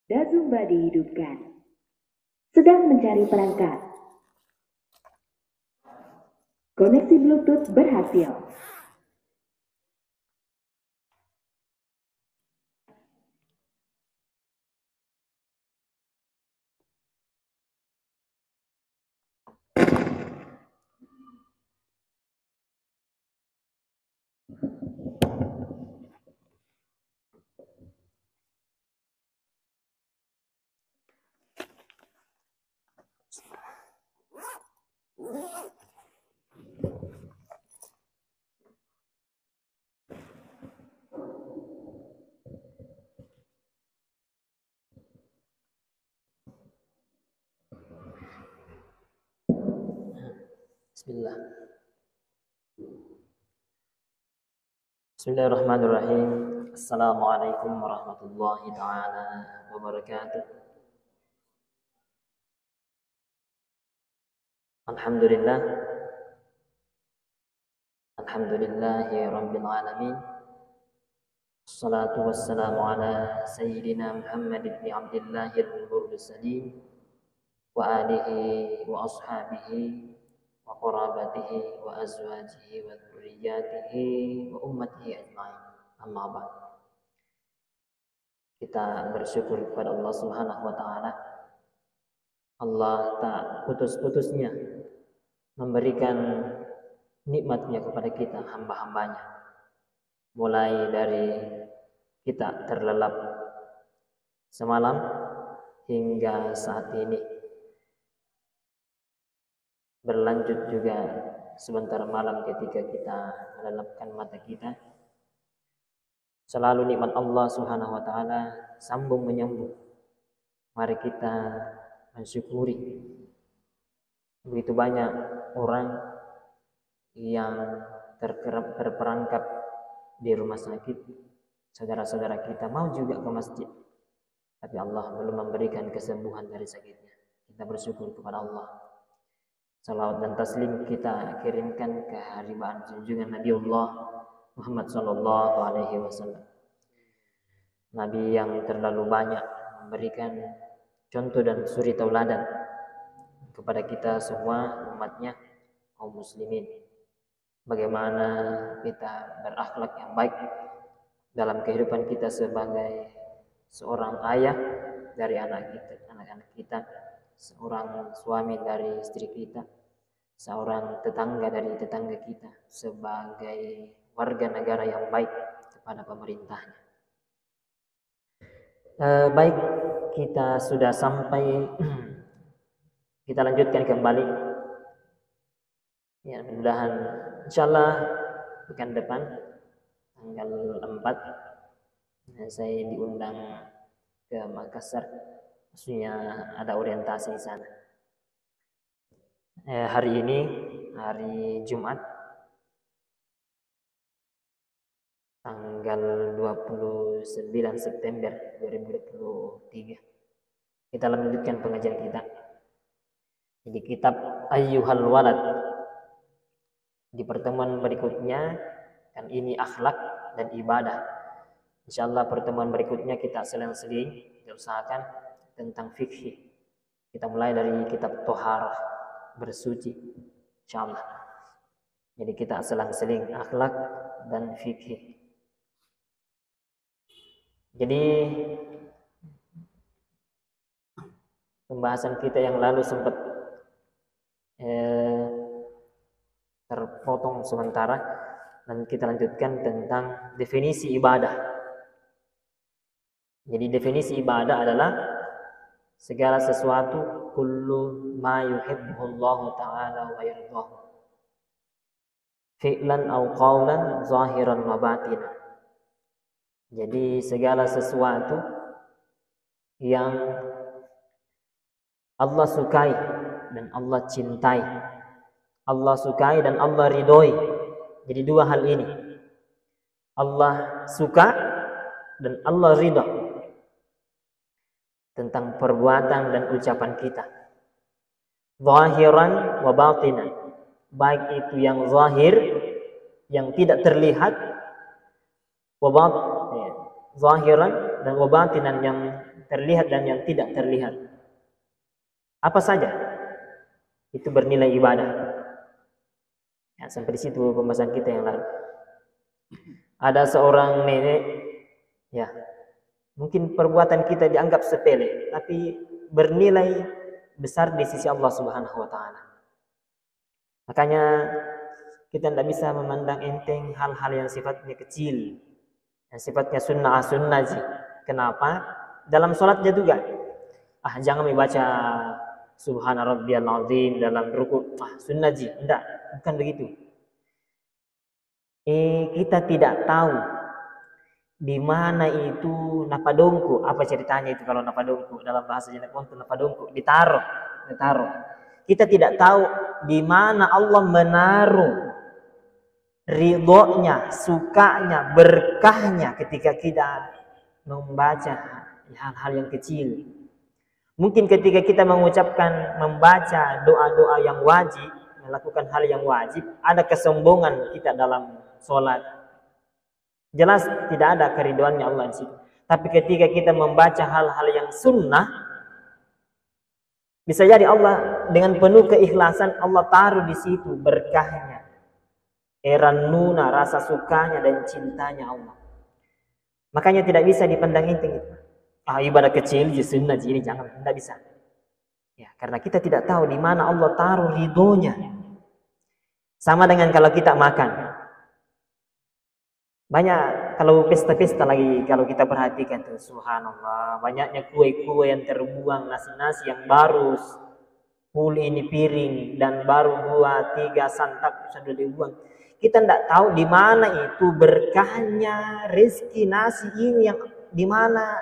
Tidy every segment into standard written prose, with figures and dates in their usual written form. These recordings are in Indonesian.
Dazumba dihidupkan. Sedang mencari perangkat. Koneksi Bluetooth berhasil. Bismillah. Bismillahirrahmanirrahim. Assalamualaikum warahmatullahi ta'ala wabarakatuh. Alhamdulillah. Alhamdulillahi rabbil alamin. Assalatu wassalamu ala sayyidina Muhammad ibn Abdillahil mursalin wa alihi wa ashabihi wa qarabatihi wa azwajihi wa dzurriyyatihi wa ummatihi ajma'in. Amma ba'd. Kita bersyukur kepada Allah Subhanahu wa taala. Allah tak putus-putusnya memberikan nikmatnya kepada kita, hamba-hambanya. Mulai dari kita terlelap semalam hingga saat ini. Berlanjut juga sebentar malam ketika kita melelapkan mata kita. Selalu nikmat Allah Subhanahu wa taala sambung menyambung. Mari kita mensyukuri. Begitu banyak orang yang terperangkap di rumah sakit. Saudara-saudara kita mau juga ke masjid, tapi Allah belum memberikan kesembuhan dari sakitnya. Kita bersyukur kepada Allah. Salawat dan taslim kita kirimkan ke haribaan junjungan Nabiullah Muhammad sallallahu alaihi wasallam. Nabi yang terlalu banyak memberikan contoh dan suri tauladan kepada kita semua umatnya kaum muslimin. Bagaimana kita berakhlak yang baik dalam kehidupan kita sebagai seorang ayah dari anak-anak kita, seorang suami dari istri kita, seorang tetangga dari tetangga kita, sebagai warga negara yang baik kepada pemerintahnya. Baik, kita sudah sampai. Kita lanjutkan kembali. Ya, mudah-mudahan insyaallah pekan depan tanggal 4 saya diundang ke Makassar. Maksudnya ada orientasi di sana. Hari ini hari Jumat tanggal 29 September 2023. Kita lanjutkan pengajian kita. Jadi kitab Ayyuhal Walad. Di pertemuan berikutnya kan ini akhlak dan ibadah. Insyaallah pertemuan berikutnya kita selang-seling diusahakan tentang fikih. Kita mulai dari kitab Toharah, bersuci, insyaallah. Jadi kita selang-seling akhlak dan fikih. Jadi pembahasan kita yang lalu sempat terpotong sementara dan kita lanjutkan tentang definisi ibadah. Jadi definisi ibadah adalah segala sesuatu kullu ma yuhibbuhullahu ta'ala wa yardahu fi'lan aw qawlan zahiran wa batinan. Jadi segala sesuatu yang Allah sukai dan Allah cintai, Allah sukai dan Allah ridhoi. Jadi dua hal ini, Allah suka dan Allah ridha tentang perbuatan dan ucapan kita, zahiran wa batinan, baik itu yang zahir yang tidak terlihat, zahiran dan wa batinan yang terlihat dan yang tidak terlihat. Apa saja itu bernilai ibadah. Ya, sampai di situ pembahasan kita yang lalu. Ada seorang nenek, ya, mungkin perbuatan kita dianggap sepele, tapi bernilai besar di sisi Allah Subhanahu wa taala. Makanya kita tidak bisa memandang enteng hal-hal yang sifatnya kecil, yang sifatnya sunnah sih. Kenapa? Dalam sholatnya juga. Jangan membaca Subhana rabbiyal azim dalam ruku. Sunnah sih. Tidak, bukan begitu. Kita tidak tahu di mana itu napadongku. Apa ceritanya itu kalau napadongku? Dalam bahasa Jawa itu napadongku ditaruh. Kita tidak tahu di mana Allah menaruh ridhonya, sukanya, berkahnya ketika kita membaca hal-hal yang kecil. Mungkin ketika kita membaca doa-doa yang wajib, melakukan hal yang wajib, ada kesombongan kita dalam sholat. Jelas tidak ada keridhoannya Allah di situ. Tapi ketika kita membaca hal-hal yang sunnah, bisa jadi Allah dengan penuh keikhlasan Allah taruh di situ berkahnya, eranuna, rasa sukanya dan cintanya Allah. Makanya tidak bisa dipandang enteng itu. Ibadah kecil, sunnah ini jangan, tidak bisa. Ya, karena kita tidak tahu di mana Allah taruh ridhonya. Sama dengan kalau kita makan. Banyak kalau pesta-pesta lagi kalau kita perhatikan tuh, subhanallah, banyaknya kue-kue yang terbuang, nasi-nasi yang baru full ini piring dan baru 2-3 santap sudah dibuang. Kita tidak tahu di mana itu berkahnya rezeki nasi ini, yang di mana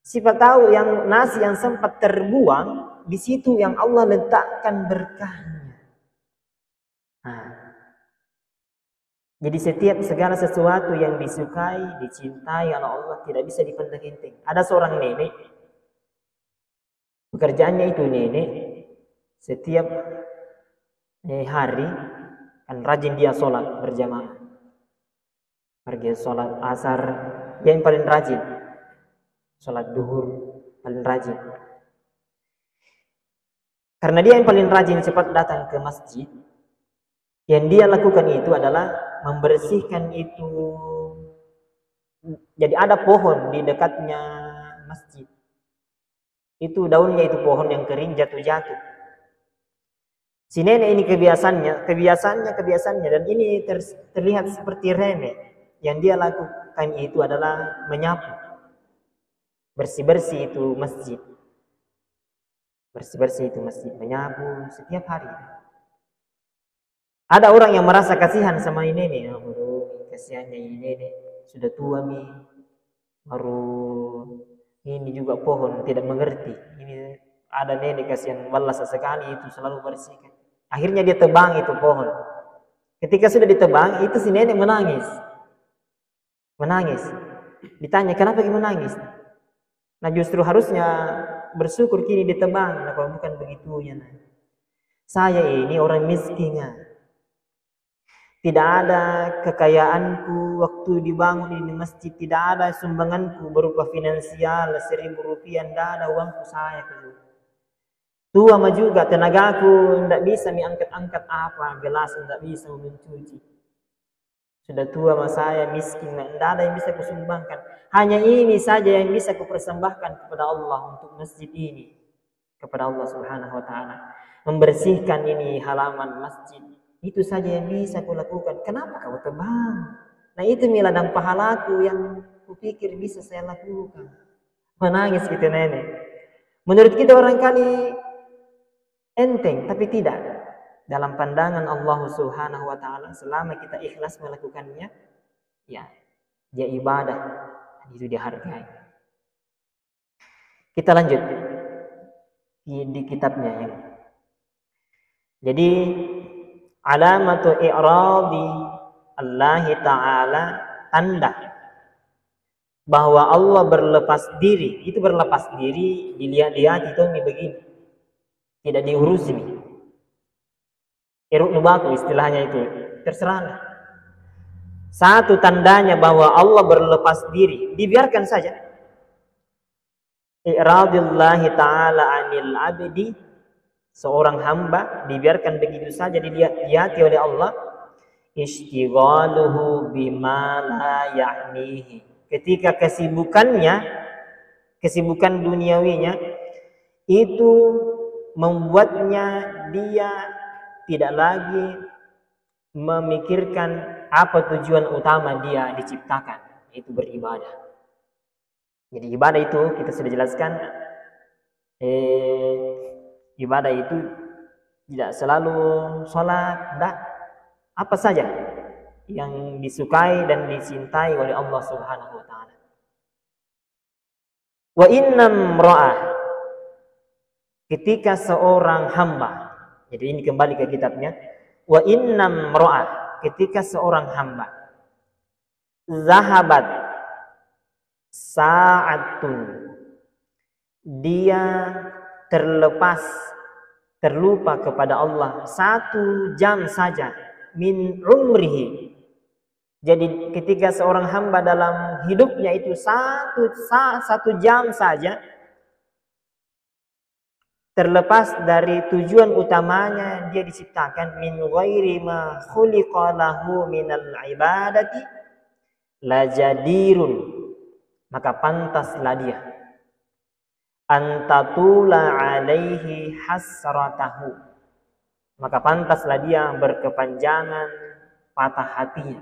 siapa tahu yang nasi yang sempat terbuang di situ yang Allah letakkan berkahnya. Jadi setiap segala sesuatu yang disukai, dicintai oleh Allah tidak bisa dipandang enteng. Ada seorang nenek, pekerjaannya itu nenek setiap hari kan rajin dia sholat berjamaah. Pergi sholat asar, dia yang paling rajin. Sholat duhur paling rajin. Karena dia yang paling rajin cepat datang ke masjid, yang dia lakukan itu adalah membersihkan itu. Jadi ada pohon di dekatnya masjid. Itu daunnya itu pohon yang kering jatuh-jatuh. Si nenek ini kebiasaannya dan ini terlihat seperti remeh. Yang dia lakukan itu adalah menyapu. Bersih-bersih itu masjid. Menyapu setiap hari. Ada orang yang merasa kasihan sama ini nih, kasihannya ini nih, sudah tua nih, baru ini juga pohon tidak mengerti. Ini ada nenek kasihan balas sekali itu selalu bersihkan. Akhirnya dia tebang itu pohon. Ketika sudah ditebang itu si nenek menangis. Ditanya kenapa dia menangis? Nah justru harusnya bersyukur kini ditebang. Nah, kalau bukan begitunya. Nah. Saya ini orang miskinnya. Tidak ada kekayaanku waktu dibangun ini masjid, tidak ada sumbanganku berupa finansial 1.000 rupiah, tidak ada uangku saya. Tua mah juga tenagaku, tidak bisa mengangkat-angkat apa, gelas tidak bisa mencuci. Sudah tua mah saya miskin, tidak ada yang bisa kusumbangkan. Hanya ini saja yang bisa kupersembahkan kepada Allah untuk masjid ini, kepada Allah Subhanahu wa taala. Membersihkan ini halaman masjid. Itu saja yang bisa kulakukan. Kenapa kau tebang? Nah itu ladang pahalaku yang kupikir bisa saya lakukan. Menangis gitu nenek. Menurut kita barangkali enteng, tapi tidak. Dalam pandangan Allah Subhanahu wa taala, selama kita ikhlas melakukannya, ya, dia ibadah. Itu dihargai. Kita lanjut di kitabnya ya. Jadi alamatu i'radi Allah Ta'ala, tanda bahwa Allah berlepas diri. Itu berlepas diri, dilihat-lihat itu begini, tidak diurus ini. Iruk nubaku istilahnya itu, terserah. Satu tandanya bahwa Allah berlepas diri, dibiarkan saja. i'radillahi ta'ala 'anil 'abdi, seorang hamba dibiarkan begitu saja dilihat oleh Allah, ishtighaluhu bima la ya'nihi, ketika kesibukan duniawinya itu membuatnya dia tidak lagi memikirkan apa tujuan utama dia diciptakan, yaitu beribadah. Jadi ibadah itu kita sudah jelaskan, ibadah itu tidak selalu sholat, enggak, apa saja yang disukai dan dicintai oleh Allah Subhanahu wa taala. Wa innam ra'ah, ketika seorang hamba, jadi ini kembali ke kitabnya, wa innam ra'ah, ketika seorang hamba zahabat sa'atun, dia terlupa kepada Allah 1 jam saja, min umrihi, jadi ketika seorang hamba dalam hidupnya itu 1 jam saja terlepas dari tujuan utamanya dia diciptakan, min ghairi ma khuliqa lahu minal ibadati lajadirun, maka pantaslah dia antatula alaihi hasratahu, maka pantaslah dia berkepanjangan patah hatinya,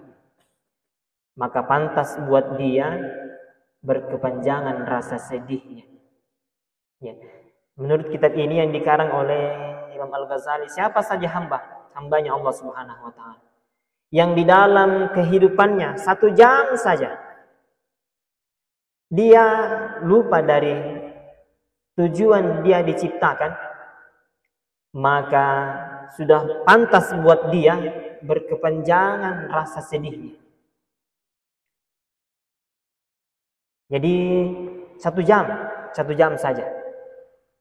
maka pantas buat dia berkepanjangan rasa sedihnya. Ya. Menurut kitab ini yang dikarang oleh Imam Al-Ghazali, siapa saja hambanya Allah Subhanahu wa taala yang di dalam kehidupannya 1 jam saja dia lupa dari tujuan dia diciptakan, maka sudah pantas buat dia berkepanjangan rasa sedihnya. Jadi 1 jam saja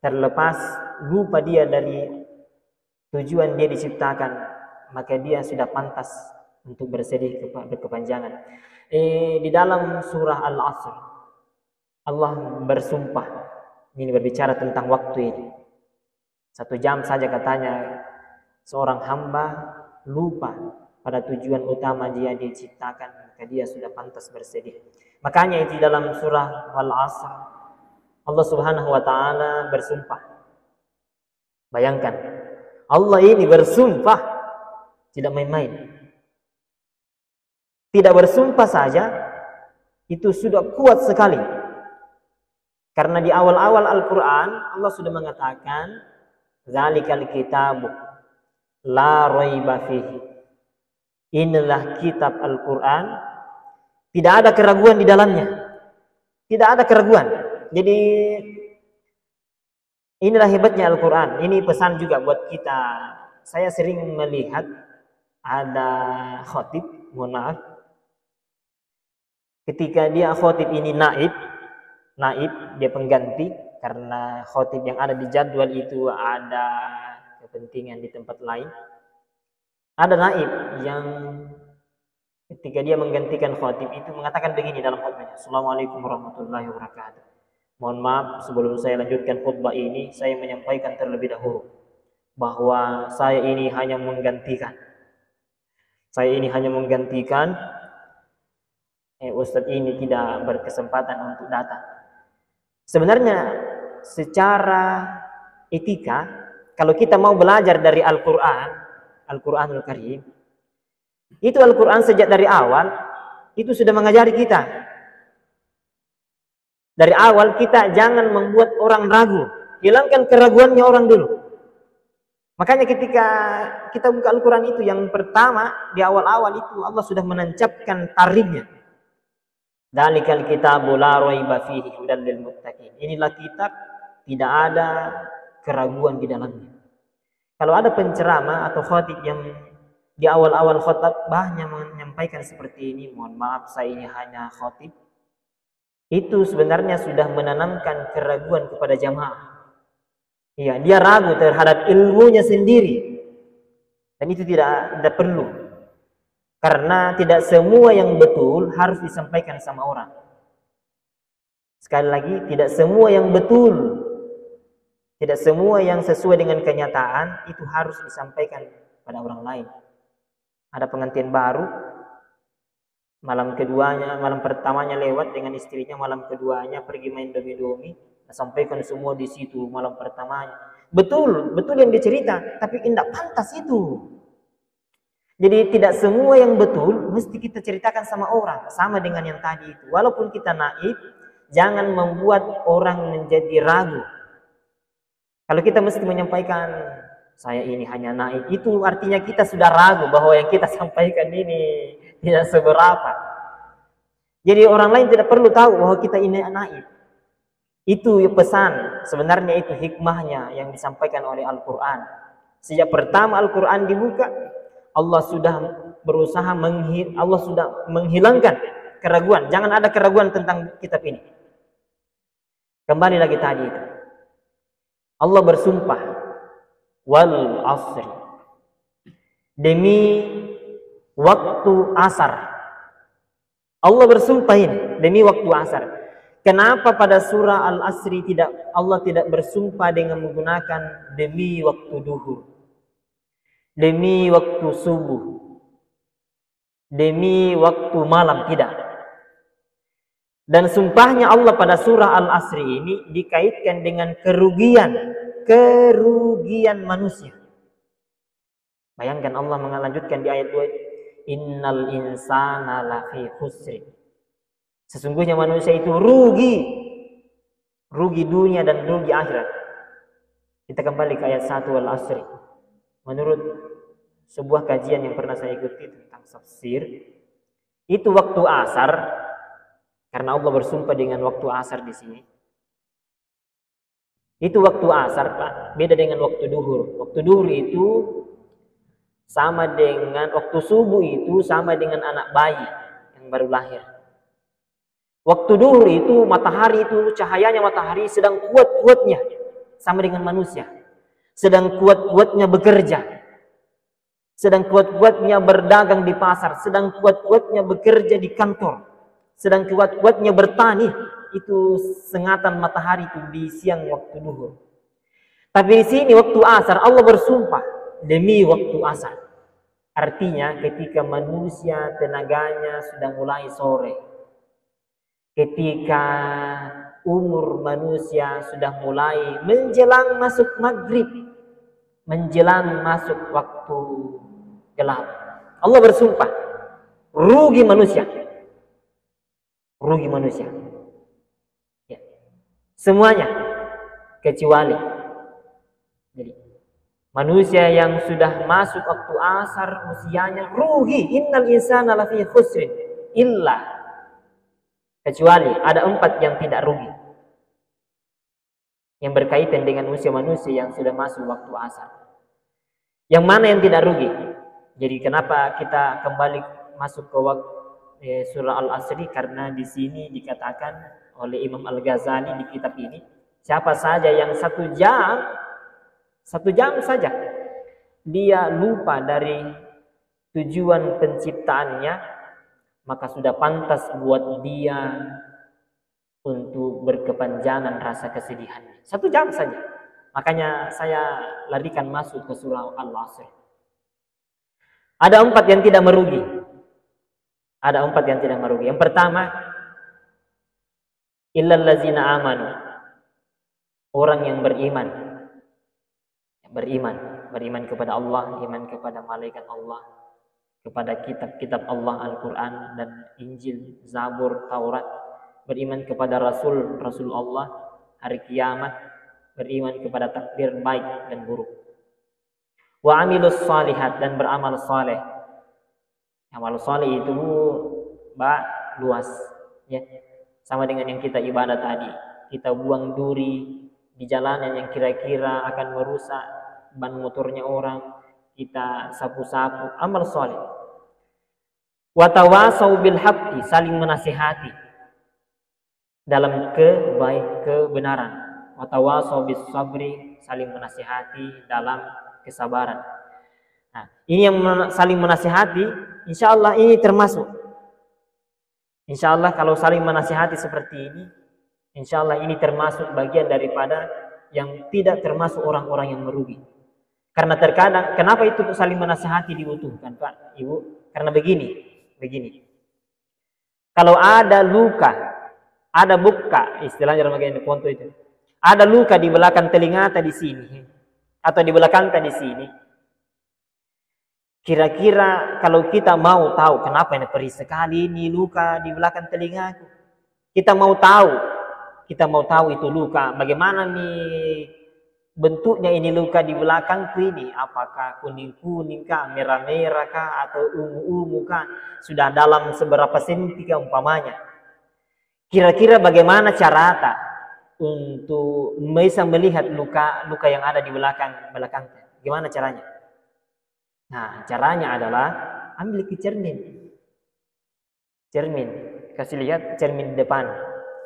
terlepas lupa dia dari tujuan dia diciptakan, maka dia sudah pantas untuk bersedih berkepanjangan. Di dalam surah Al-Asr Allah bersumpah, ini berbicara tentang waktu ini. 1 jam saja katanya seorang hamba lupa pada tujuan utama dia diciptakan, maka dia sudah pantas bersedih. Makanya itu dalam surah Al-Asr Allah Subhanahu wa taala bersumpah. Bayangkan, Allah ini bersumpah tidak main-main. Tidak bersumpah saja itu sudah kuat sekali. Karena di awal-awal Al-Qur'an Allah sudah mengatakan zalikal kitabu la raiba fihi. Inilah kitab Al-Qur'an, tidak ada keraguan di dalamnya. Tidak ada keraguan. Jadi inilah hebatnya Al-Qur'an. Ini pesan juga buat kita. Saya sering melihat ada khatib, mohon maaf, ketika dia khatib ini naib, dia pengganti, karena khatib yang ada di jadwal itu ada kepentingan di tempat lain. Ada naib yang ketika dia menggantikan khatib itu mengatakan begini dalam khutbahnya, Assalamualaikum warahmatullahi wabarakatuh. Mohon maaf, sebelum saya lanjutkan khutbah ini, saya menyampaikan terlebih dahulu bahwa saya ini hanya menggantikan. Ustadz ini tidak berkesempatan untuk datang. Sebenarnya secara etika, kalau kita mau belajar dari Al-Qur'anul Karim, itu Al-Qur'an sejak dari awal itu sudah mengajari kita. Dari awal kita jangan membuat orang ragu, hilangkan keraguannya orang dulu. Makanya ketika kita buka Al-Qur'an itu yang pertama di awal-awal itu Allah sudah menancapkan tarifnya. Dzalikal kitabu la raiba fihi hudal lil muttaqin. Inilah kitab tidak ada keraguan di dalamnya. Kalau ada penceramah atau khatib yang di awal-awal khutbahnya menyampaikan seperti ini, mohon maaf saya ini hanya khatib, itu sebenarnya sudah menanamkan keraguan kepada jamaah. Iya, dia ragu terhadap ilmunya sendiri. Dan itu tidak perlu. Karena tidak semua yang betul harus disampaikan sama orang. Sekali lagi, tidak semua yang betul, tidak semua yang sesuai dengan kenyataan itu harus disampaikan pada orang lain. Ada pengantin baru, malam keduanya, malam pertamanya lewat dengan istrinya, malam keduanya pergi main domi-domi, sampaikan semua di situ malam pertamanya. Betul yang dicerita, tapi tidak pantas itu. Jadi tidak semua yang betul mesti kita ceritakan sama orang, sama dengan yang tadi itu. Walaupun kita naib, jangan membuat orang menjadi ragu. Kalau kita mesti menyampaikan, saya ini hanya naib, itu artinya kita sudah ragu bahwa yang kita sampaikan ini tidak seberapa. Jadi orang lain tidak perlu tahu bahwa kita ini naib. Itu pesan, sebenarnya itu hikmahnya yang disampaikan oleh Al-Quran. Sejak pertama Al-Quran dibuka, Allah sudah berusaha Allah sudah menghilangkan keraguan. Jangan ada keraguan tentang kitab ini. Kembali lagi tadi itu. Allah bersumpah, wal asri, demi waktu asar. Allah bersumpah ini demi waktu asar. Kenapa pada surah Al-Asri Allah tidak bersumpah dengan menggunakan demi waktu duhur, demi waktu subuh, demi waktu malam? Tidak. Dan sumpahnya Allah pada surah Al-Asri ini dikaitkan dengan kerugian manusia. Bayangkan Allah melanjutkan di ayat 2, innal insana lafi khusri. Sesungguhnya manusia itu rugi dunia dan rugi akhirat. Kita kembali ke ayat 1 Al-Asri. Menurut sebuah kajian yang pernah saya ikuti tentang tafsir, itu waktu asar, karena Allah bersumpah dengan waktu asar di sini. Itu waktu asar, Pak, beda dengan waktu duhur. Waktu duhur itu sama dengan waktu subuh, itu sama dengan anak bayi yang baru lahir. Waktu duhur itu matahari itu cahayanya matahari sedang kuat-kuatnya sama dengan manusia. Sedang kuat-kuatnya bekerja. Sedang kuat-kuatnya berdagang di pasar, sedang kuat-kuatnya bekerja di kantor. Sedang kuat-kuatnya bertani. Itu sengatan matahari itu di siang waktu duhur. Tapi di sini waktu asar Allah bersumpah demi waktu asar. Artinya ketika manusia tenaganya sudah mulai sore. Ketika umur manusia sudah mulai menjelang masuk maghrib, menjelang masuk waktu gelap, Allah bersumpah rugi manusia, ya. Semuanya kecuali jadi manusia yang sudah masuk waktu asar usianya rugi. Innal insana lafi khusrin illa, kecuali ada 4 yang tidak rugi, yang berkaitan dengan usia manusia yang sudah masuk waktu asar. Yang mana yang tidak rugi? Jadi kenapa kita kembali masuk ke surah Al-Asri? Karena di sini dikatakan oleh Imam Al-Ghazali di kitab ini, siapa saja yang 1 jam saja dia lupa dari tujuan penciptaannya, maka sudah pantas buat dia untuk berkepanjangan rasa kesedihannya. 1 jam saja. Makanya saya larikan masuk ke surah Al-Asr. Ada 4 yang tidak merugi. Yang pertama, illal ladzina amanu. Orang yang beriman. Beriman kepada Allah, iman kepada malaikat Allah, kepada kitab-kitab Allah, Al-Quran dan Injil, Zabur, Taurat, beriman kepada Rasul Allah, hari kiamat, beriman kepada takdir baik dan buruk. Wa amilus salihat, dan beramal saleh. Amal saleh itu luas, ya. Sama dengan yang kita ibadah tadi. Kita buang duri di jalanan yang kira-kira akan merusak ban motornya orang, kita sapu-sapu, amal saleh. Wa tawasau bil haqqi, saling menasihati dalam kebenaran. Wa tawasau bis sabri, saling menasihati dalam kesabaran. Nah, ini yang saling menasihati, insyaallah ini termasuk. Insyaallah kalau saling menasihati seperti ini, Insya Allah ini termasuk bagian daripada yang tidak termasuk orang-orang yang merugi. Karena terkadang, kenapa itu saling menasihati dibutuhkan, Pak, Ibu? Karena begini. Kalau ada luka, ada buka, istilahnya dalam bagian foto itu. Ada luka di belakang telinga di sini, atau di belakang di sini. Kira-kira kalau kita mau tahu kenapa ini perih sekali ini luka di belakang telingaku, kita mau tahu itu luka, bagaimana nih bentuknya ini luka di belakangku ini, apakah kuning-kuning kah, merah-merah kah, atau ungu-ungu kah, sudah dalam seberapa senti kah umpamanya. Kira-kira bagaimana cara untuk bisa melihat luka yang ada di belakangnya? Gimana caranya? Nah, caranya adalah ambil ke cermin, kasih lihat cermin di depan,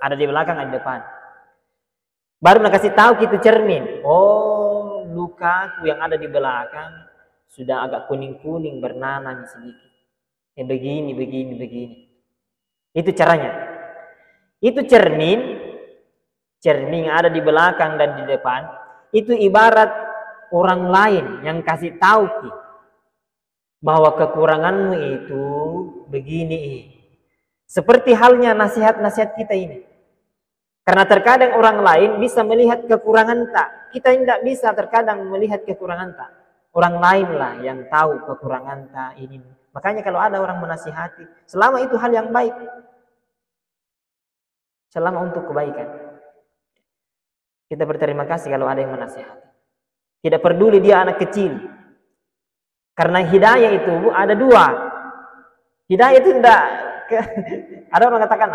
ada di belakang, ada di depan. Baru nak kasih tahu kita cermin, oh lukaku yang ada di belakang sudah agak kuning-kuning bernanah sedikit. Begini. Itu caranya. Itu cermin yang ada di belakang dan di depan, itu ibarat orang lain yang kasih tahu kita bahwa kekuranganmu itu begini. Seperti halnya nasihat-nasihat kita ini. Karena terkadang orang lain bisa melihat kekurangan tak. Kita tidak bisa terkadang melihat kekurangan tak. Orang lain lah yang tahu kekurangan tak ini. Makanya kalau ada orang menasihati, selama itu hal yang baik, selama untuk kebaikan, kita berterima kasih kalau ada yang menasihati. Tidak peduli dia anak kecil. Karena hidayah itu ada dua. Hidayah itu tidak. Ada orang katakan,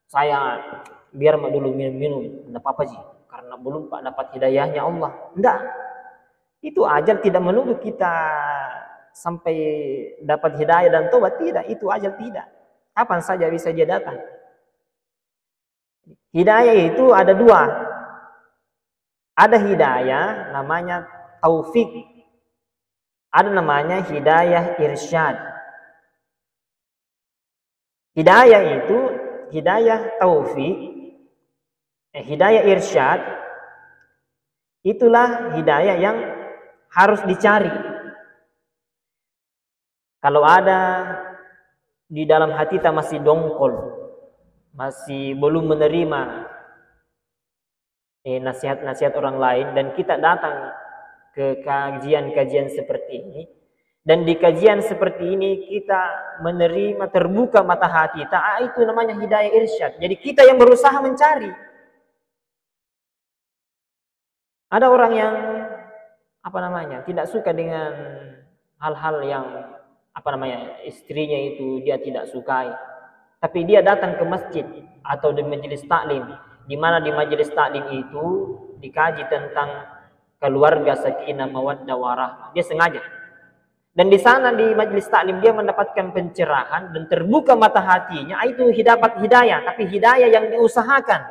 saya biar dulu minum, tidak apa-apa sih, karena belum Pak dapat hidayahnya Allah. Tidak. Itu ajal tidak menunggu kita sampai dapat hidayah dan tobat, tidak. Itu ajal tidak. Kapan saja bisa dia datang. Hidayah itu ada dua. Ada hidayah namanya taufik. Ada namanya hidayah irsyad. Hidayah itu, hidayah taufik, hidayah irsyad, itulah hidayah yang harus dicari. Kalau ada di dalam hati kita masih dongkol, masih belum menerima nasihat-nasihat orang lain, dan kita datang ke kajian-kajian seperti ini, dan di kajian seperti ini kita menerima, terbuka mata hati kita, itu namanya hidayah irsyad. Jadi kita yang berusaha mencari. Ada orang yang tidak suka dengan hal-hal yang istrinya itu dia tidak sukai, tapi dia datang ke masjid atau di majelis taklim, di mana di majelis taklim itu dikaji tentang keluarga, sakinah, mawaddah, warahmah. Dia sengaja. Dan di sana di majelis taklim dia mendapatkan pencerahan dan terbuka mata hatinya, itu dapat hidayah, tapi hidayah yang diusahakan.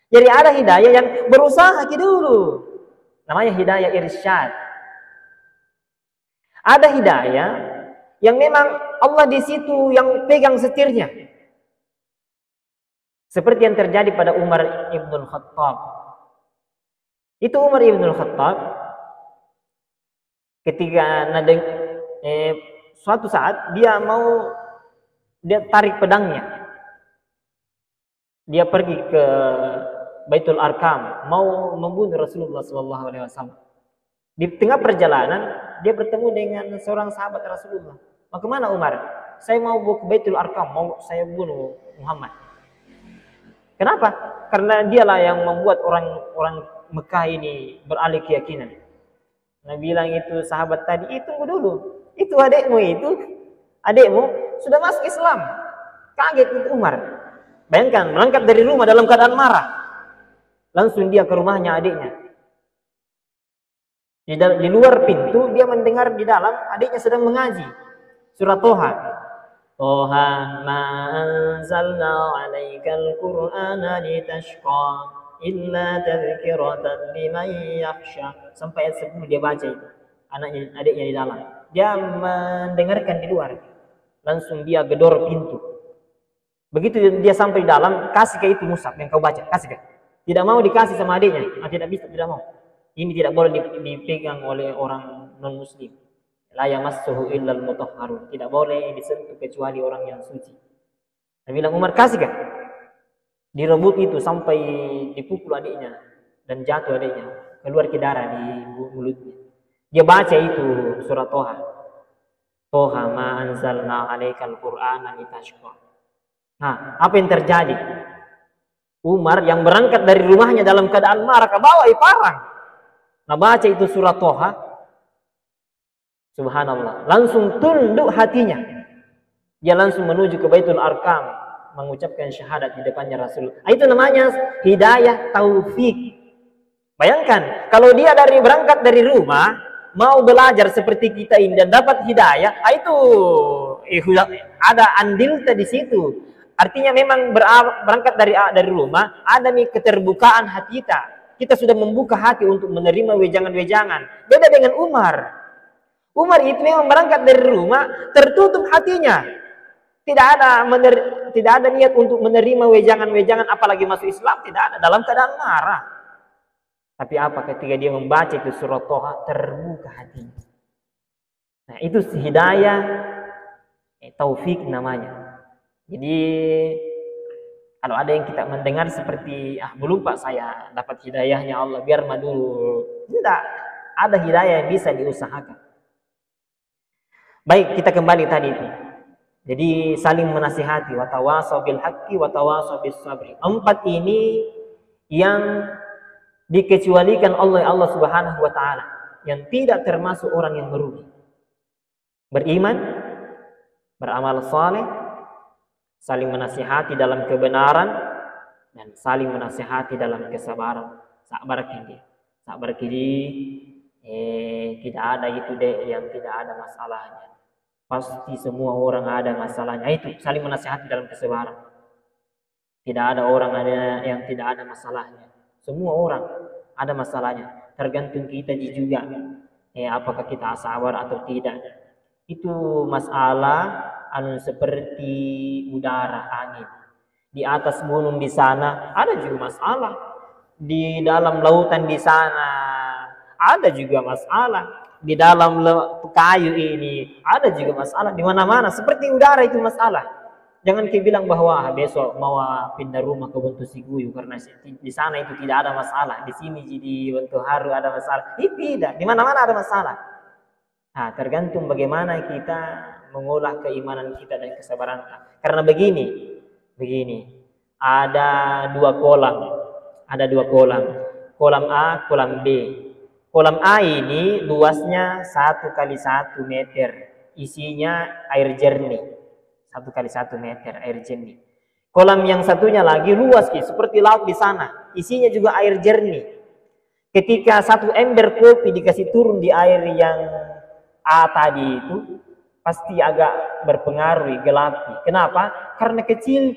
Jadi ada hidayah yang berusaha dulu. Namanya hidayah irsyad. Ada hidayah yang memang Allah di situ yang pegang setirnya. Seperti yang terjadi pada Umar Ibn Khattab. Itu Umar Ibn Khattab ketika suatu saat dia tarik pedangnya. Dia pergi ke Baitul Arkam mau membunuh Rasulullah SAW. Di tengah perjalanan dia bertemu dengan seorang sahabat Rasulullah. Mau kemana Umar? Saya mau ke Baitul Arkam, mau saya bunuh Muhammad. Kenapa? Karena dialah yang membuat orang Mekah ini beralih keyakinan. Nabi bilang itu sahabat tadi, tunggu dulu. Itu adikmu sudah masuk Islam. Kaget itu Umar. Bayangkan, berangkat dari rumah dalam keadaan marah. Langsung dia ke rumahnya adiknya. Di luar pintu dia mendengar di dalam adiknya sedang mengaji surat Toha. Toha ma anzalna 'alaikal Qur'ana litashqa illa tadhkiratan liman yakhsha. Sampai ayat 10 dia baca itu. Adiknya di dalam. Dia mendengarkan di luar. Langsung dia gedor pintu. Begitu dia sampai di dalam, kasih ke itu mushaf yang kau baca, kasih ke. Tidak mau dikasih sama adiknya, tidak bisa, tidak mau. Ini tidak boleh dipegang oleh orang non muslim. La yamassuhu illal mutahharun. Tidak boleh disentuh kecuali orang yang suci. Dia bilang, Umar, kasih kan? Direbut itu sampai dipukul adiknya dan jatuh adiknya, keluar ke darah di mulutnya. Dia baca itu surat Toha. Toha ma anzalna alaikal qur'ana litashqa. Nah, apa yang terjadi? Umar yang berangkat dari rumahnya dalam keadaan marah ke bawah parang. Nah, baca itu surat Toha. Subhanallah, langsung tunduk hatinya. Dia langsung menuju ke Baitul Arqam, mengucapkan syahadat di depannya Rasul. Itu namanya hidayah taufik. Bayangkan, kalau dia berangkat dari rumah, mau belajar seperti kita ini dan dapat hidayah, itu ada andil di situ. Artinya memang berangkat dari rumah, ada nih keterbukaan hati kita. Kita sudah membuka hati untuk menerima wejangan-wejangan. Beda dengan Umar. Umar itu memang berangkat dari rumah, tertutup hatinya. Tidak ada niat untuk menerima wejangan-wejangan, apalagi masuk Islam, tidak ada, dalam keadaan marah. Tapi apa ketika dia membaca itu surat Toha, terbuka hatinya. Nah, itu hidayah taufik namanya. Jadi kalau ada yang kita mendengar seperti belum Pak saya dapat hidayahnya Allah, biar dulu. Tidak, ada hidayah yang bisa diusahakan. Baik, kita kembali tadi itu. Jadi saling menasihati, wa tawasaw bil haqqi wa tawasaw bis sabri. 4 ini yang dikecualikan oleh Allah Subhanahu wa taala, yang tidak termasuk orang yang merugi. Beriman, beramal saleh, saling menasihati dalam kebenaran, dan saling menasihati dalam kesabaran. Sabar kini, tidak ada itu deh yang tidak ada masalahnya. Pasti semua orang ada masalahnya. Itu saling menasihati dalam kesabaran. Tidak ada orang yang tidak ada masalahnya. Semua orang ada masalahnya. Tergantung kita juga. Apakah kita sabar atau tidak. Itu masalah seperti udara, angin. Di atas gunung di sana ada juga masalah. Di dalam lautan di sana ada juga masalah. Di dalam kayu ini ada juga masalah. Di mana-mana seperti udara itu masalah. Jangan kita bilang bahwa besok mau pindah rumah ke Bontosiguyuh karena di sana itu tidak ada masalah. Di sini jadi Bontoharu ada masalah. Tidak, di mana-mana ada masalah. Nah, tergantung bagaimana kita mengolah keimanan kita dan kesabaran kita. Karena begini, ada dua kolam, kolam A, kolam B. Kolam A ini luasnya 1 kali 1 meter, isinya air jernih. 1 kali 1 meter air jernih. Kolam yang satunya lagi luas seperti laut di sana, isinya juga air jernih. Ketika 1 ember kopi dikasih turun di air yang A tadi itu, pasti agak berpengaruh, gelapi. Kenapa? Karena kecil.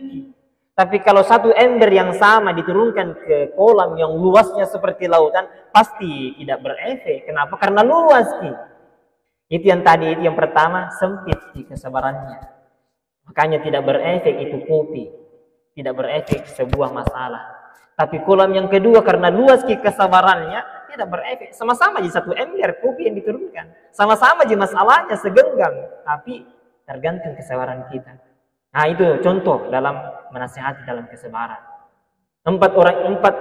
Tapi kalau 1 ember yang sama diturunkan ke kolam yang luasnya seperti lautan, pasti tidak berefek. Kenapa? Karena luas. Itu yang tadi, itu yang pertama, sempit di kesabarannya. Makanya tidak berefek itu kopi. Tidak berefek sebuah masalah. Tapi kolam yang kedua, karena luas kesabarannya, tidak berefek. Sama-sama aja 1 ember kopi yang diturunkan. Sama-sama aja masalahnya segenggam. Tapi tergantung kesabaran kita. Nah, itu contoh dalam menasihati dalam kesabaran. 4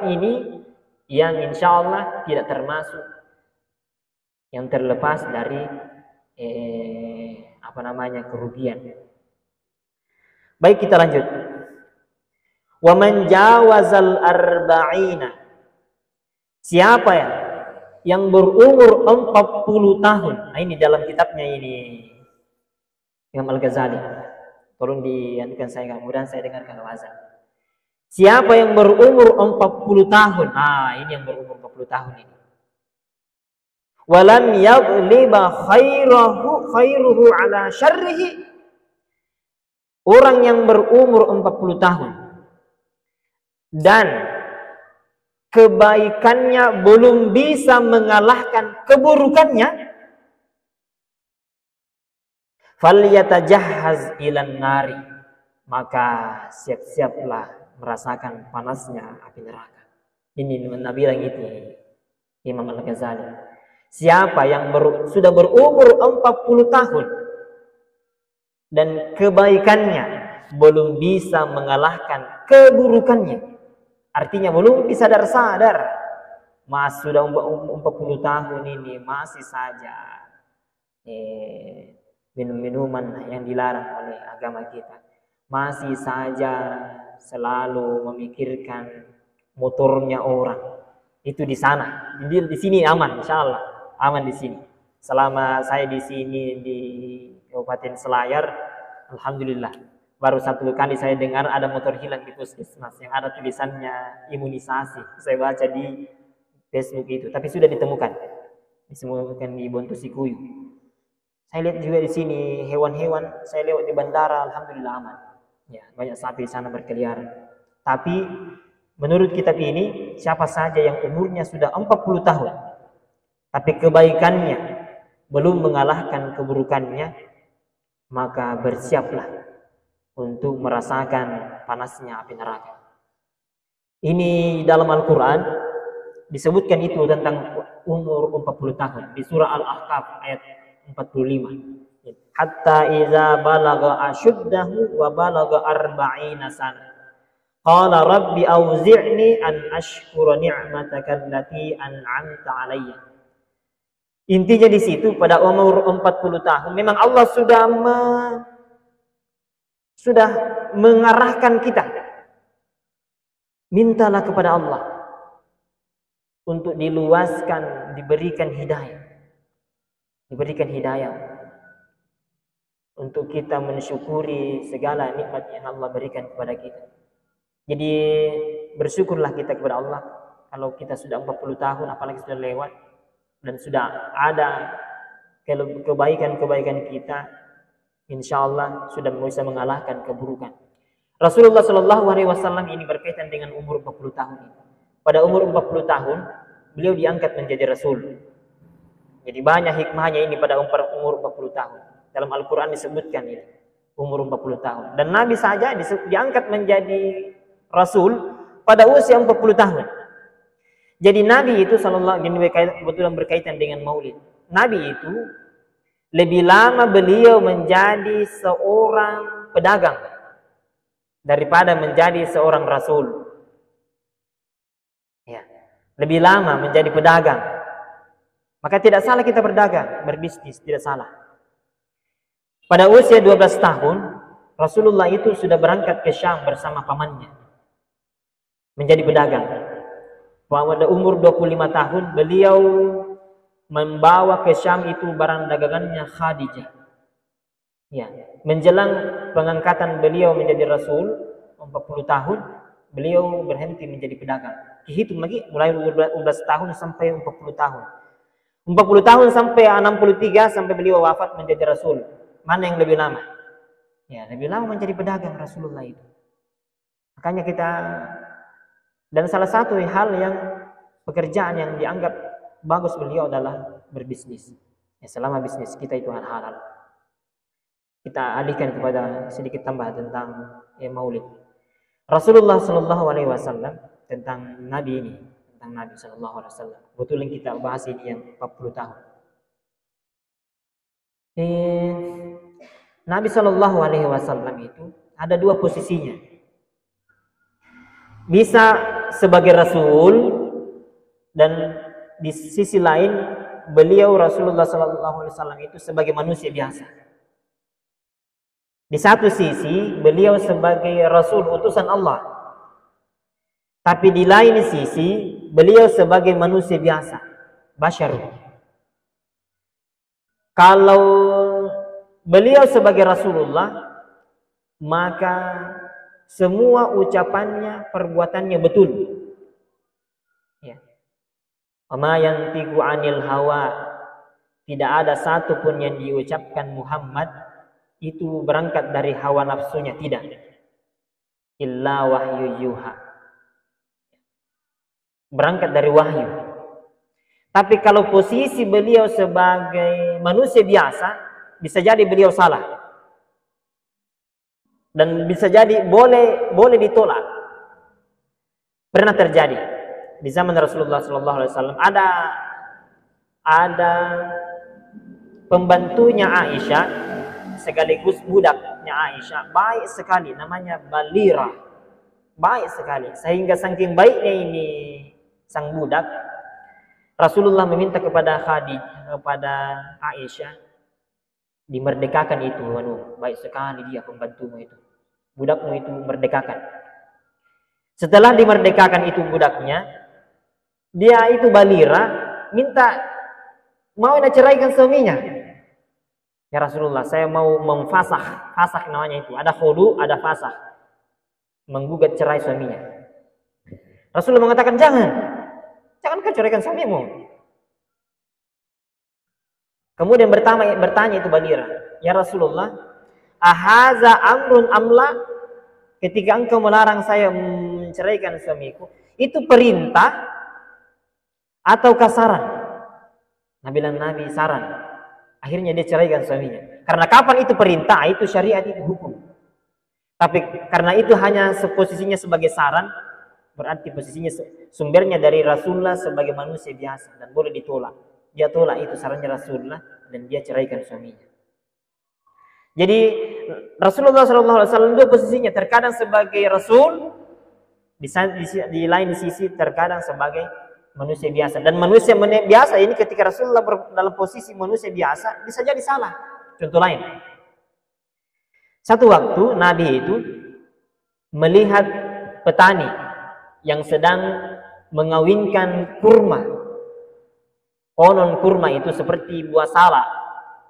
ini yang insya Allah tidak termasuk yang terlepas dari kerugian. Baik, kita lanjut. Wa man jawazal arba'ina. Siapa yang berumur 40 tahun. Nah, ini dalam kitabnya ini Imam Al-Ghazali. Tolong diantarkan saya, mudah saya dengarkan wazan. Siapa yang berumur 40 tahun? Nah, ini yang berumur 40 tahun ini. Walam yaghliba khairuhu ala syarrihi. Orang yang berumur 40 tahun dan kebaikannya belum bisa mengalahkan keburukannya, falyatajahhaz ilan nari. maka siap-siaplah merasakan panasnya api neraka. Ini Nabi yang itu Imam Al-Ghazali. Siapa yang sudah berumur 40 tahun dan kebaikannya belum bisa mengalahkan keburukannya, artinya belum sadar-sadar, mas sudah 40 tahun ini masih saja minum-minuman yang dilarang oleh agama kita, masih saja selalu memikirkan motornya orang. Itu di sana, di sini aman, insya Allah aman di sini. Selama saya di sini di Kabupaten Selayar, alhamdulillah baru satu kali saya dengar ada motor hilang di puskesmas yang ada tulisannya imunisasi. Saya baca di Facebook itu, tapi sudah ditemukan di Bontosikuyu. Saya lihat juga di sini hewan-hewan. Saya lewat di bandara, alhamdulillah aman. Ya, banyak sapi di sana berkeliaran. Tapi menurut kitab ini, siapa saja yang umurnya sudah 40 tahun, tapi kebaikannya belum mengalahkan keburukannya, maka bersiaplah untuk merasakan panasnya api neraka. Ini dalam Al-Quran disebutkan itu tentang umur 40 tahun. Di surah Al-Ahqaf ayat 45. Hatta iza balagha asyuddahu wa balagha arba'ina sana. Qala rabbi auzi'ni an ashkura ni'mataka allati an'amta alayya. Intinya di situ pada umur 40 tahun memang Allah sudah mengarahkan kita. Mintalah kepada Allah untuk diluaskan, diberikan hidayah. Diberikan hidayah untuk kita mensyukuri segala nikmat yang Allah berikan kepada kita. Jadi bersyukurlah kita kepada Allah kalau kita sudah 40 tahun, apalagi sudah lewat dan sudah ada kebaikan-kebaikan kita, insya Allah sudah bisa mengalahkan keburukan. Rasulullah Shallallahu Alaihi Wasallam ini berkaitan dengan umur 40 tahun. Pada umur 40 tahun beliau diangkat menjadi Rasul. Jadi banyak hikmahnya ini pada umur 40 tahun. Dalam Al-Quran disebutkan ini umur 40 tahun. Dan Nabi saja diangkat menjadi Rasul pada usia 40 tahun. Jadi Nabi itu sallallahu alaihi wasallam kebetulan berkaitan dengan Maulid. Nabi itu lebih lama beliau menjadi seorang pedagang daripada menjadi seorang Rasul. Ya, lebih lama menjadi pedagang. Maka tidak salah kita berdagang, berbisnis, tidak salah. Pada usia 12 tahun, Rasulullah itu sudah berangkat ke Syam bersama pamannya menjadi pedagang. Pada umur 25 tahun, beliau membawa ke Syam itu barang dagangannya Khadijah. Ya, menjelang pengangkatan beliau menjadi Rasul 40 tahun, beliau berhenti menjadi pedagang. Dihitung lagi mulai 12 tahun sampai 40 tahun. 40 tahun sampai 63 sampai beliau wafat menjadi Rasul. Mana yang lebih lama? Ya, lebih lama menjadi pedagang Rasulullah itu. Makanya kita, dan salah satu hal yang pekerjaan yang dianggap bagus beliau adalah berbisnis. Ya, selama bisnis kita itu halal. Kita alihkan kepada sedikit tambah tentang Maulid. Rasulullah Shallallahu Alaihi Wasallam tentang Nabi ini, tentang Nabi Shallallahu Alaihi Wasallam. Betul yang kita bahas ini yang 40 tahun. Nabi Shallallahu Alaihi Wasallam itu ada dua posisinya. Bisa sebagai Rasul dan di sisi lain beliau Rasulullah Shallallahu Alaihi Wasallam itu sebagai manusia biasa. Di satu sisi beliau sebagai Rasul utusan Allah, tapi di lain sisi beliau sebagai manusia biasa, basyar. Kalau beliau sebagai Rasulullah, maka semua ucapannya, perbuatannya betul. Ya. Wa yantiqu 'anil hawa, tidak ada satupun yang diucapkan Muhammad itu berangkat dari hawa nafsunya, tidak. Illa wahyu yuha, berangkat dari wahyu. Tapi kalau posisi beliau sebagai manusia biasa, bisa jadi beliau salah. dan bisa jadi boleh ditolak. Pernah terjadi di zaman Rasulullah SAW, ada pembantunya Aisyah sekaligus budaknya Aisyah, baik sekali, namanya Balira, baik sekali, sehingga saking baiknya ini sang budak, Rasulullah meminta kepada Aisyah dimerdekakan itu. Baik sekali dia pembantumu itu, budakmu itu, merdekakan. Setelah dimerdekakan itu budaknya, dia itu Balira minta mau ceraikan suaminya. Ya Rasulullah, saya mau memfasah, fasah namanya itu, ada khulu, ada fasah, menggugat cerai suaminya. Rasulullah mengatakan jangan kau ceraikan suamimu. Kemudian bertanya itu Balira, ya Rasulullah, ahaza amrun amla? Ketika engkau melarang saya menceraikan suamiku, itu perintah atau saran? Nabi saran. Akhirnya dia ceraikan suaminya. Karena kapan itu perintah, itu syariat, itu hukum. Tapi karena itu hanya posisinya sebagai saran, berarti posisinya sumbernya dari Rasulullah sebagai manusia biasa dan boleh ditolak. Dia tolak itu sarannya Rasulullah dan dia ceraikan suaminya. Jadi Rasulullah SAW dua posisinya, terkadang sebagai Rasul, di lain sisi terkadang sebagai manusia biasa. Dan manusia biasa ini ketika Rasulullah dalam posisi manusia biasa bisa jadi salah. Contoh lain, satu waktu Nabi itu melihat petani yang sedang mengawinkan kurma. Konon kurma itu seperti buah salak.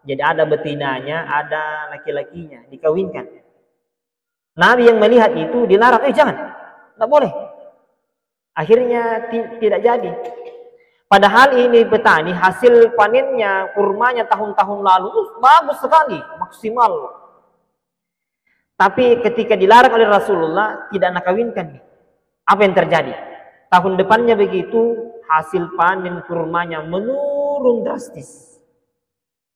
Jadi ada betinanya, ada laki-lakinya, dikawinkan. Nabi yang melihat itu dilarang, jangan, tidak boleh. Akhirnya tidak jadi. Padahal ini petani, hasil panennya, kurmanya tahun-tahun lalu, bagus sekali, maksimal. Tapi ketika dilarang oleh Rasulullah, tidak nak kawinkan. Apa yang terjadi? Tahun depannya begitu, hasil panen kurmanya menurun drastis.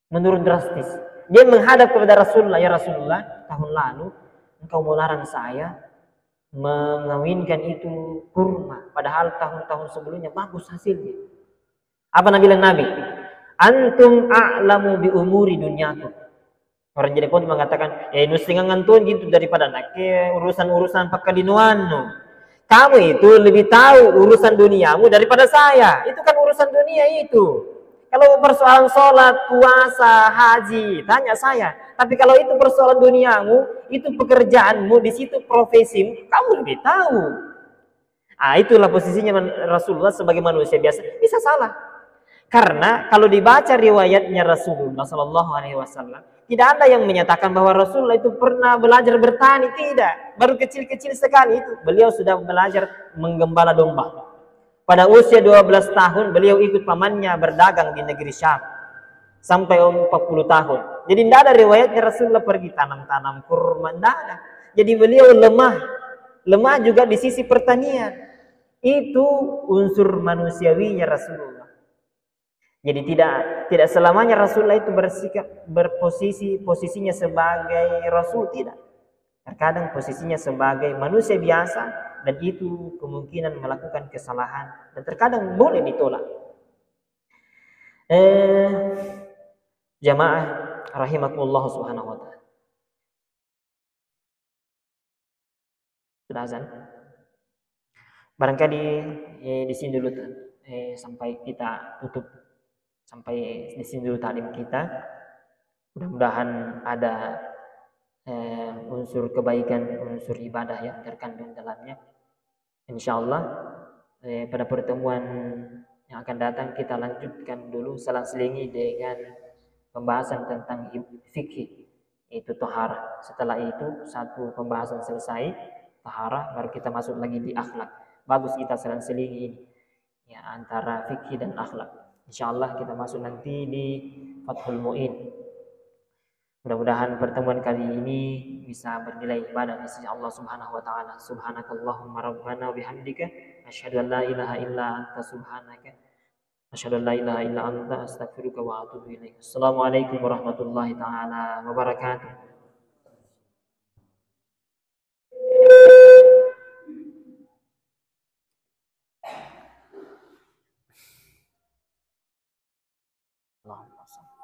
Dia menghadap kepada Rasulullah, ya Rasulullah, tahun lalu engkau melarang saya mengawinkan itu kurma, padahal tahun-tahun sebelumnya bagus hasilnya. Apa Nabi bilang Nabi? Antum a'lamu bi umuri dunyakum. Orang jadi pun mengatakan, nusingan ngantun gitu daripada nake urusan-urusan pakalinuanmu. Kamu itu lebih tahu urusan duniamu daripada saya. Itu kan urusan dunia itu. Kalau persoalan sholat, puasa, haji, tanya saya. Tapi kalau itu persoalan duniamu, itu pekerjaanmu, di situ profesimu, kamu lebih tahu. Itulah posisinya Rasulullah sebagai manusia biasa. Bisa salah. Karena kalau dibaca riwayatnya Rasulullah SAW, tidak ada yang menyatakan bahwa Rasulullah itu pernah belajar bertani. Tidak. Baru kecil-kecil sekali itu. Beliau sudah belajar menggembala domba. Pada usia 12 tahun beliau ikut pamannya berdagang di negeri Syam sampai 40 tahun. Jadi tidak ada riwayatnya Rasulullah pergi tanam-tanam kurma, tidak ada. Jadi beliau lemah juga di sisi pertanian. Itu unsur manusiawinya Rasulullah. Jadi tidak selamanya Rasulullah itu bersikap posisinya sebagai Rasul, tidak. Terkadang posisinya sebagai manusia biasa, dan itu kemungkinan melakukan kesalahan dan terkadang boleh ditolak. Jamaah rahimakumullah subhanahu wa ta'ala. Sudah azan? Barangkali di sini dulu sampai kita tutup. Sampai di sini dulu taklim kita. Mudah-mudahan ada unsur kebaikan, unsur ibadah yang terkandung dalamnya. Insyaallah pada pertemuan yang akan datang kita lanjutkan dulu selang-selingi dengan pembahasan tentang fikih, itu taharah. Setelah itu satu pembahasan selesai taharah, baru kita masuk lagi di akhlak. Bagus kita selang-selingi ini ya, antara fikih dan akhlak. Insyaallah kita masuk nanti di Fathul Mu'in. Mudah-mudahan pertemuan kali ini bisa bernilai ibadah di sisi Allah Subhanahu wa taala. Subhanakallahumma rabbana wa bihamdika asyhadu an la ilaha illa anta subhanaka asyhadu an la ilaha illa anta astaghfiruka wa atubu ilaik. Assalamualaikum warahmatullahi taala wabarakatuh. Allahumma salli.